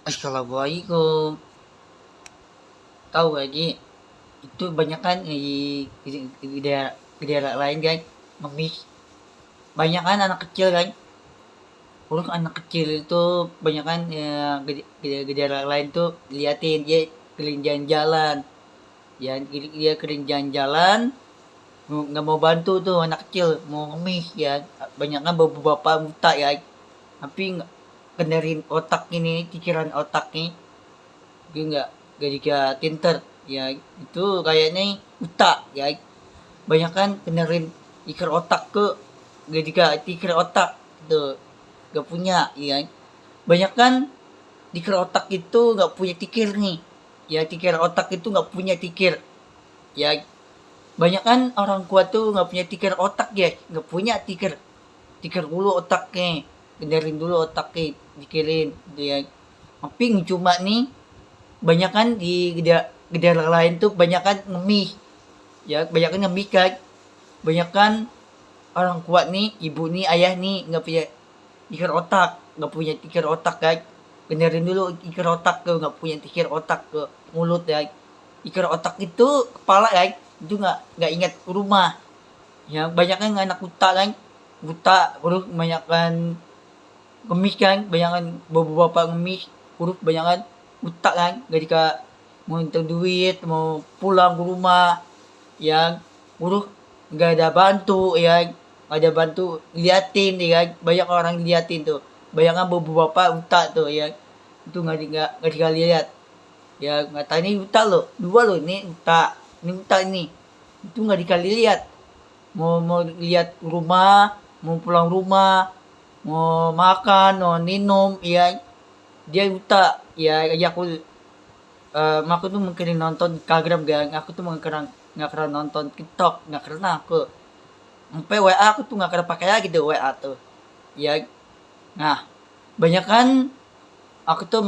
Assalamualaikum. Tahu gak Ji? Itu banyak kan di daerah lain kan ngemis. Banyak kan anak kecil kan. Urus anak kecil itu banyak kan ya, di daerah lain tuh liatin dia keliling jalan-jalan. Ya dia keliling jalan-jalan nggak mau bantu tuh anak kecil mau ngemis ya. Banyak kan bapak-bapak buta ya. Tapi kendarin otak ini, pikiran otak nih dia nggak juga tinter ya itu kayaknya buta ya banyak kan benerin iker otak ke gak juga iker otak itu gak punya ya banyak kan iker otak itu nggak punya tikir nih ya tikir otak itu nggak punya tikir ya banyak kan orang kuat tuh nggak punya tikir otak ya nggak punya tikir tikir dulu otaknya benerin dulu otaknya dikirin dia tapi cuma nih banyak kan di daerah lain tuh banyak kan ngemis ya banyak kan ngemis kan banyak kan orang kuat nih ibu nih ayah nih nggak punya pikir otak nggak punya pikir otak kan benerin dulu pikir otak ke nggak punya pikir otak ke mulut ya pikir otak itu kepala ya itu nggak ingat rumah ya banyak kan anak buta kan buta terus banyak kan ngemis kan banyak kan bapak-bapak ngemis terus banyak kan buta kan gak dika mau minta duit mau pulang ke rumah yang urus nggak ada bantu ya nggak ada bantu liatin ya banyak orang liatin tuh banyak kan bapak buta tuh ya itu nggak dikali lihat ya nggak tahu ini buta loh dua loh ini buta ini itu nggak dikali lihat mau lihat rumah mau pulang rumah mau makan mau minum ya dia buta ya aku aku tuh mungkin nonton Instagram gang aku tuh nggak keren nonton TikTok nggak keren aku sampai WA aku tuh nggak keren pakai lagi tuh WA tuh ya nah banyak kan aku tuh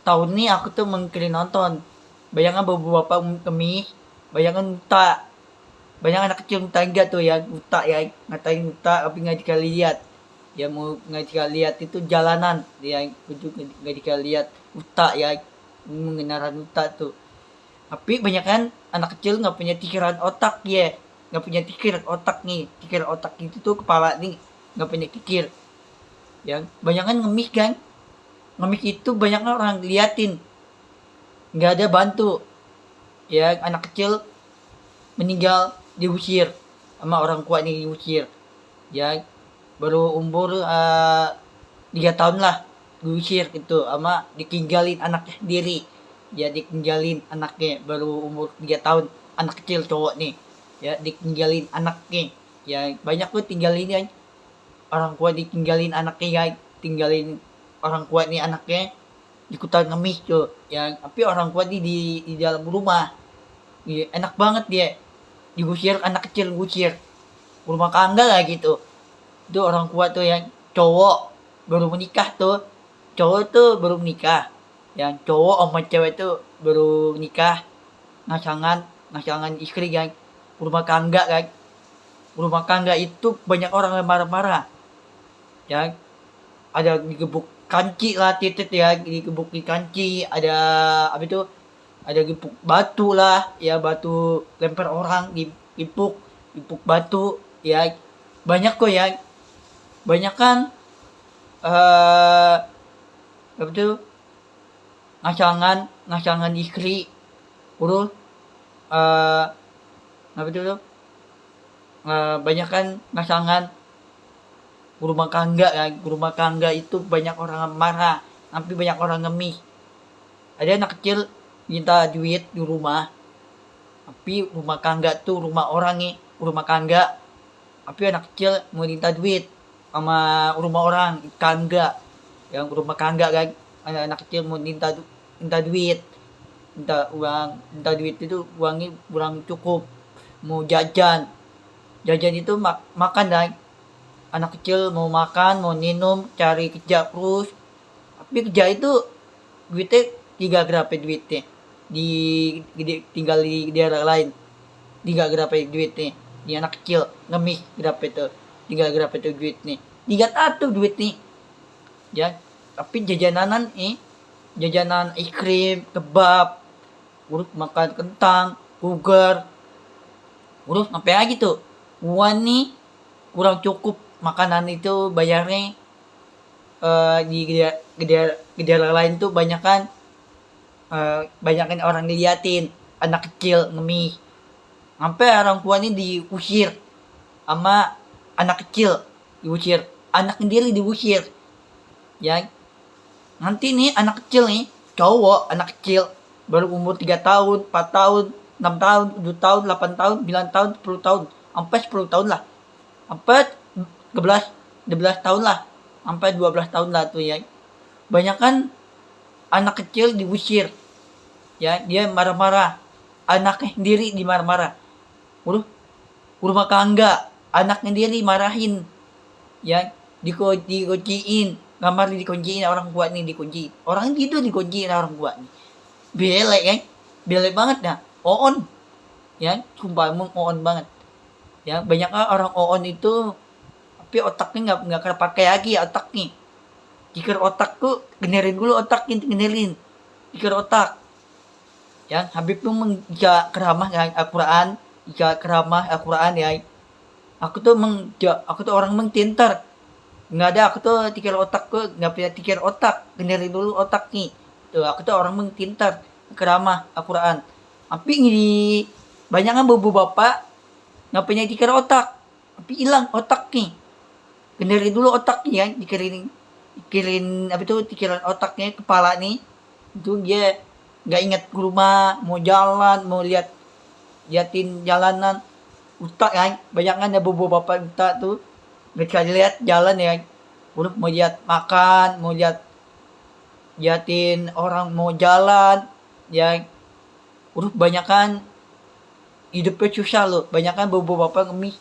tahun ini aku tuh mungkin nonton banyak kan beberapa kemis banyak kan buta banyak anak kecil buta enggak tuh ya buta ya ngatain buta tapi nggak dikali lihat ya mau nggak dikali lihat itu jalanan ya juga nggak dikali lihat buta ya mengenaran buta tuh tapi banyak kan anak kecil nggak punya pikiran otak ya nggak punya pikir otak nih pikir otak itu tuh kepala nih nggak punya pikir ya banyak kan ngemis itu banyak orang liatin nggak ada bantu ya anak kecil meninggal diusir sama orang kuat nih diusir ya baru umur 3 tahun lah diusir gitu sama ditinggalin anaknya sendiri ya ditinggalin anaknya baru umur 3 tahun anak kecil cowok nih ya ditinggalin anaknya ya banyak tuh tinggalin ya orang kuat ditinggalin anaknya ya tinggalin orang kuat nih anaknya ikutan ngemis tuh ya tapi orang kuat nih di dalam rumah ya, enak banget dia digusir anak kecil gusir rumah tangga lah gitu itu orang kuat tuh yang cowok baru menikah tuh cowok tuh baru menikah yang cowok sama cewek tuh baru nikah ngasangan istri yang rumah tangga kan rumah tangga itu banyak orang yang marah-marah ya ada digebuk kanci lah titit ya digebuk di kanci ada apa itu ada gepuk batu lah ya batu lempar orang gipuk batu ya banyak kok ya banyak kan apa itu ngasangan istri urus apa itu banyak kan ngasangan rumah tangga itu banyak orang marah tapi banyak orang ngemis ada anak kecil minta duit di rumah tapi rumah tangga tuh rumah orang nih rumah tangga tapi anak kecil mau minta duit sama rumah orang tangga yang rumah tangga kan anak kecil mau minta duit minta duit itu uangnya kurang cukup mau jajan itu makan kan anak kecil mau makan mau minum cari kerja terus tapi kerja itu duitnya tiga berapa duitnya tinggal di daerah lain tiga berapa duitnya di anak kecil ngemis berapa itu tinggal berapa tuh duit nih, 300 duit nih ya. Tapi jajanan ikrim, kebab, urus makan kentang, burger, urus ngapain lagi tuh, uang nih kurang cukup makanan itu bayarnya. Di gede lain tuh banyakan orang diliatin, anak kecil ngemis, sampai orang tua ini diusir sama anak kecil, diusir, anak sendiri diusir ya. Nanti nih anak kecil nih, cowok anak kecil baru umur 3 tahun, 4 tahun, 6 tahun, 7 tahun, 8 tahun, 9 tahun, 10 tahun, sampai 10 tahun lah, sampai 12 tahun lah, sampai 12 tahun lah tuh ya. Banyak kan anak kecil diusir ya, dia marah-marah, anaknya sendiri dimarah-marah. Rumah tangga anaknya sendiri marahin ya, dikunciin, kamar dikunciin, orang tua nih dikunci, orang itu dikunciin orang tua nih, belek kan, belek banget dah, oon ya, sumpah emang oon banget ya. Banyak orang oon itu tapi otaknya nggak kepake lagi otaknya. Pikir otak tuh generin dulu, otaknya generin, pikir otak ya. Habib tuh jika keramah ya Al-Quran, jika keramah Al-Quran ya, aku tuh orang mengtintar, nggak ada, aku tuh pikir otakku nggak punya pikir otak, benerin dulu otak nih tuh. Aku tuh orang mengtintar keramah Al-Quran, tapi ini banyak kan babu bapak nggak punya pikir otak, tapi hilang otak nih. Benerin dulu otaknya ya, dikirin apa itu pikiran otaknya, kepala nih itu dia nggak ingat ke rumah, mau jalan, mau liatin jalanan, utak kan. Banyak kan ada babu bapak utak tuh mereka lihat jalan ya, udah mau lihat makan, mau liatin orang mau jalan ya. Udah banyak kan hidupnya susah loh, banyak kan bapak bapak ngemis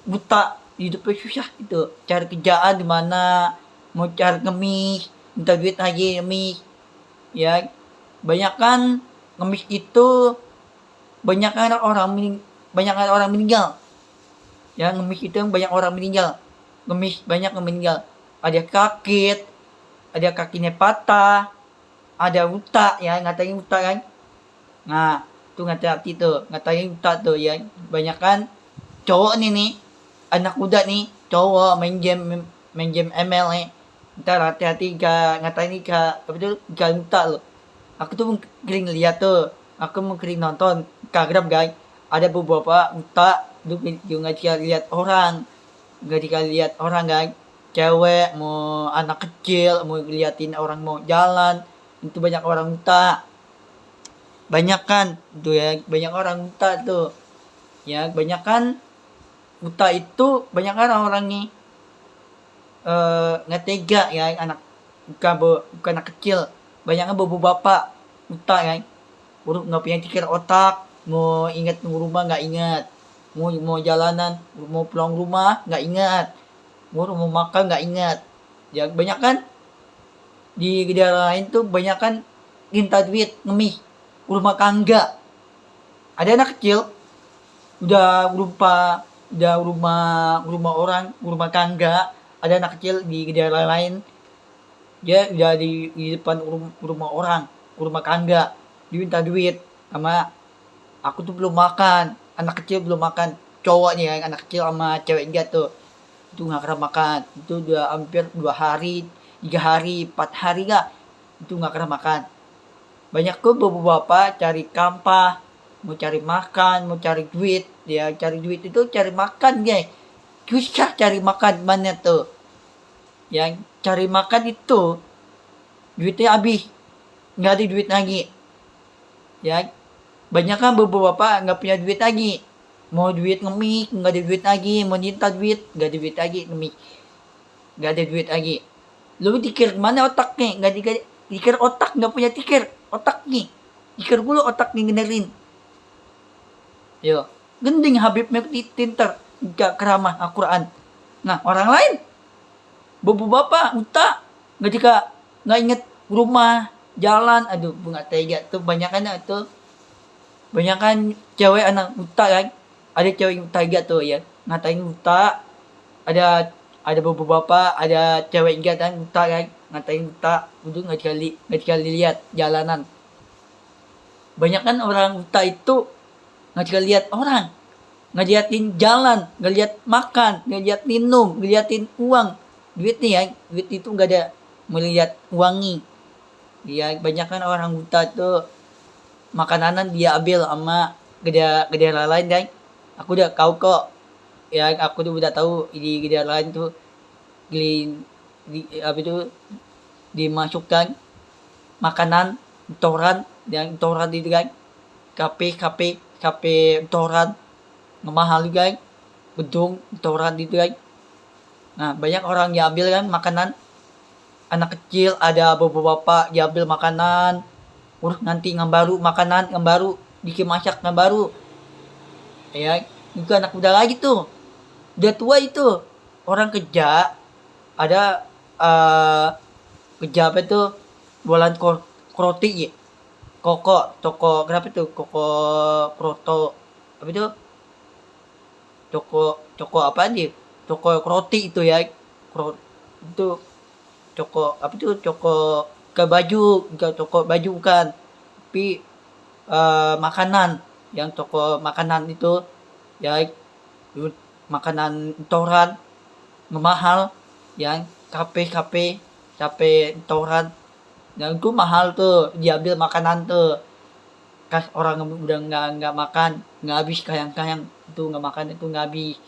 buta, hidupnya susah itu, cari kerjaan di mana, mau cari ngemis, minta duit lagi ngemis ya. Banyak kan ngemis itu, banyak kan orang meninggal ya. Ngemis itu banyak orang meninggal, ngemis banyak yang meninggal, ada sakit, ada kakinya patah, ada buta ya, ngatain buta kan. Nah tuh ngatain buta tuh ya. Banyak kan cowok nih anak muda nih, cowok main game ML nih, ntar hati-hati ngatain apa tuh buta loh. Aku tuh kering lihat tuh, aku mau kering nonton Instagram guys, ada beberapa buta juga lihat orang, nggak dikasih lihat orang guys, cewek mau anak kecil mau liatin orang mau jalan, itu banyak orang buta, banyak kan tuh ya, banyak orang buta tuh ya. Banyak kan buta itu, banyak kan orang nih nggak tega ya, bukan anak kecil, banyak kan bapak buta kan, buruk nggak punya pikir otak, mau ingat rumah nggak ingat, mau jalanan, mau pulang rumah nggak ingat, mau makan nggak ingat ya. Banyak kan di daerah lain tuh banyak kan minta duit ngemis, rumah tangga, ada anak kecil udah rumah orang, rumah tangga, ada anak kecil di daerah lain, dia udah di depan rumah orang, rumah tangga, diminta duit sama aku tuh belum makan, anak kecil belum makan, cowok nih ya, anak kecil sama cewek dia tuh itu nggak pernah makan, itu udah hampir 2 hari, 3 hari, 4 hari lah itu nggak pernah makan. Banyak kok bapak-bapak cari kampah, mau cari makan, mau cari duit ya. Cari duit itu cari makan guys, susah cari makan mana tuh yang cari makan itu duitnya habis, nggak ada duit lagi ya. Banyak kan bapak-bapak nggak punya duit lagi, mau duit ngemis nggak ada duit lagi, mau minta duit nggak ada duit lagi, ngemis nggak ada duit lagi. Lu pikir mana otaknya, nggak dikir otak, nggak punya pikir otak nih, pikir dulu otak nih benerin yo. Gending Habib tinter gak keramah Al-Quran. Nah orang lain bapak uta nggak inget rumah jalan, aduh bunga tega tuh. Banyak kan cewek anak buta kan, ada cewek buta juga tuh ya, ngatain buta ada beberapa ada cewek juga kan buta kan, ngatain buta itu nggak dikali lihat jalanan. Banyak kan orang buta itu nggak dikali lihat orang, ngeliatin jalan, ngeliat makan, ngeliat minum, ngeliatin uang, duit nih ya, duit itu nggak ada melihat uangnya. Ya banyak kan orang buta tuh makanan dia ambil sama gede lain kan. Aku udah tahu kok, ya aku tuh udah tahu di gede lain tuh apa itu dimasukkan makanan toran yang toran itu kan, kafe toran mahal juga kan, gedung toran itu kan. Nah banyak orang yang ambil kan makanan, anak kecil ada bapak-bapak diambil makanan, nanti ngambaru makanan ngambaru bikin masak ngambaru, ya itu anak muda lagi tuh, udah tua itu orang kerja ada kerja apa tuh jualan roti ya, toko kenapa tuh koko kroto apa itu toko apa aja, toko roti itu ya, itu toko apa tuh, ke baju, enggak toko baju bukan, tapi makanan, yang toko makanan itu ya, makanan toran mahal, yang kafe toran yang itu mahal tuh, diambil makanan tuh, kas orang udah nggak makan nggak habis, kayang itu nggak makan itu nggak habis,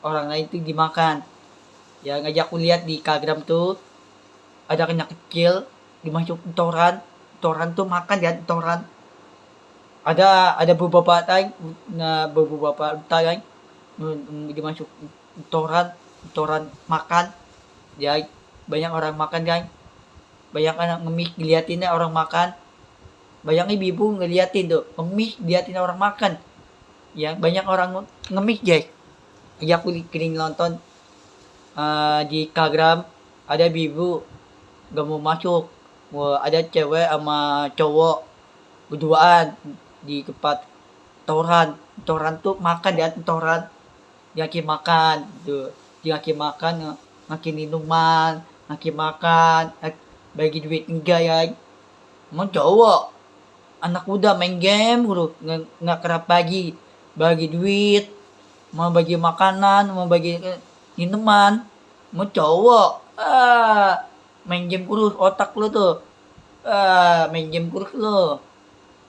orang lain itu dimakan. Ya ngajak aku lihat di Instagram tuh ada anak kecil dimasuk toran tuh makan ya toran, ada beberapa time beberapa time dimasuk toran makan ya, banyak orang makan kan, banyak anak ngemis ngeliatinnya orang makan, banyak ibu ngeliatin tuh ngemis ngeliatin orang makan, ya banyak orang ngemis guys. Ya aku kering nonton di Instagram ada ibu gak mau masuk, ada cewek sama cowok berduaan di tempat toran tuh makan di atas toran, ngaki makan tuh, ngaki makan, ngaki minuman, ngaki makan, bagi duit enggak ya, mau cowok anak muda main game bro, nggak kerap bagi duit, mau bagi makanan, mau bagi minuman, mau cowok main game kurus otak lu tuh, main game kurus lu,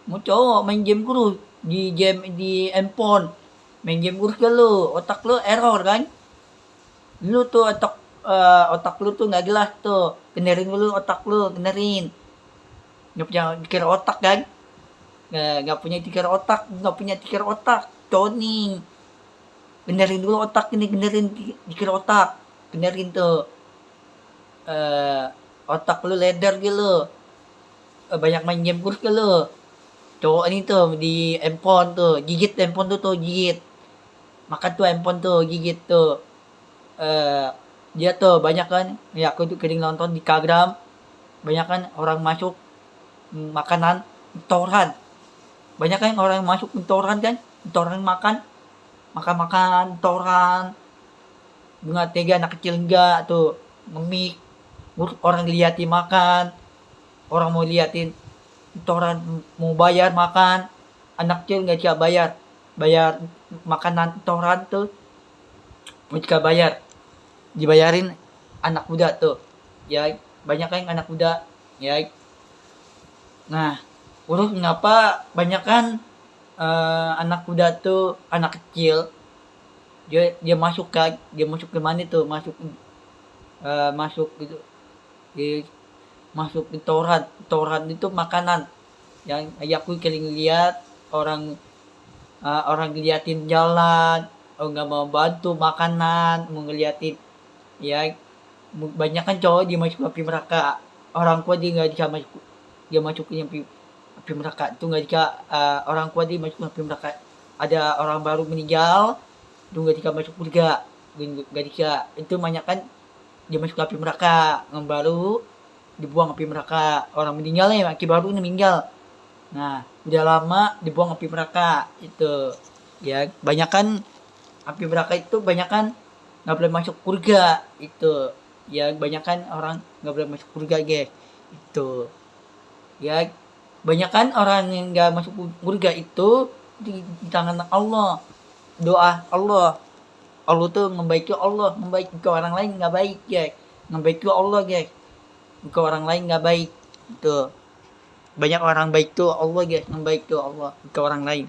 mau cowok main game kurus di handphone, main game kurus kan lu, otak lu error kan, lu tuh otak lu tuh nggak jelas tuh, benerin dulu otak lu, benerin, nggak punya pikir otak kan, nggak punya pikir otak toning, benerin dulu otak ini, benerin pikir otak, benerin tuh otak lu leder gitu, banyak main game kurus ke lu, cowok ini tuh di handphone tuh gigit handphone tuh gigit, makan tuh handphone tuh gigit tuh, dia tuh banyak kan, ya aku tuh kering nonton di Instagram, banyak kan orang masuk makanan toran, banyak kan orang masuk toran kan, toran makan toran, bunga tega anak kecil enggak tuh ngemik, orang liatin makan, orang mau liatin toran mau bayar makan, anak kecil nggak bisa bayar makanan toran tuh, jika dibayarin anak muda tuh ya, banyak kan anak muda ya. Nah terus ngapa banyak kan anak muda tuh, anak kecil dia masuk ke mana tuh, masuk gitu, masuk ke toran itu makanan yang aku kering lihat orang, orang ngeliatin jalan, nggak mau bantu makanan, mau ngeliatin ya, banyak kan cowok dia masuk api neraka, orang tua dia nggak bisa masuk, dia masukin api neraka itu nggak bisa, orang tua dia masuk api neraka, ada orang baru meninggal itu nggak bisa masuk surga, nggak bisa, itu banyak kan dia masuk api neraka, yang baru dibuang api neraka, orang meninggal ya laki baru ini meninggal, nah udah lama dibuang api neraka itu ya, banyak kan api neraka itu banyak kan nggak boleh masuk surga itu. Ya banyak kan orang nggak boleh masuk surga guys, itu ya banyak kan orang yang nggak masuk surga itu di tangan Allah, doa Allah. Allah tuh membaiki Allah, membaiki ke orang lain nggak baik guys, membaiki Allah guys, ke orang lain nggak baik. Itu banyak orang baik tuh Allah guys, membaik tuh Allah ke orang lain.